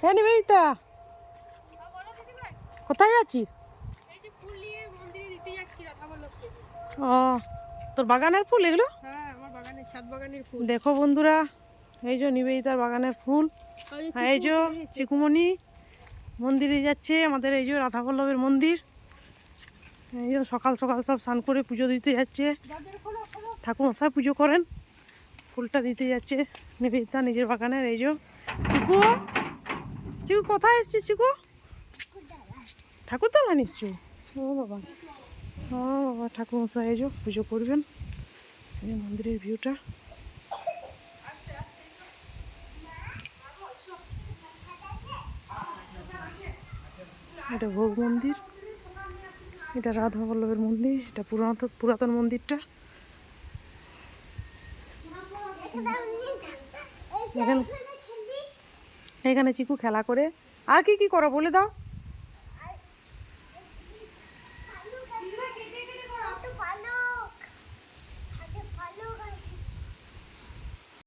হ্যাঁ নিবেদিতা, কোথায় যাচ্ছিস? ও, তোর বাগানের ফুল এগুলো? আমার বাগানের ছাদ বাগানের ফুল। দেখো বন্ধুরা, এই যে নিবেদিতার বাগানের ফুল। আর এই যে চিকুমণি মন্দিরে যাচ্ছে, আমাদের এই যে রাধাবল্লভের মন্দির। এই যে সকাল সকাল সব স্নান করে পুজো দিতে যাচ্ছে, ঠাকুরমশাই পুজো করেন, ফুলটা দিতে যাচ্ছে নিবেদিতা নিজের বাগানের। এই যে চিকু, চিকু কোথায় এসছিস চিকু? ঠাকুরতলা নিশ্চয়। ও বাবা, ও বাবা, ঠাকুরমশাই এই যে পুজো করবেন। এই মন্দিরের ভিউটা। এটা ভোগ মন্দির, এটা রাধা বল্লভের মন্দির, এটা পুরাতন মন্দিরটা। এখানে এখানে চিকু খেলা করে। আর কি কি করো বলে দাও।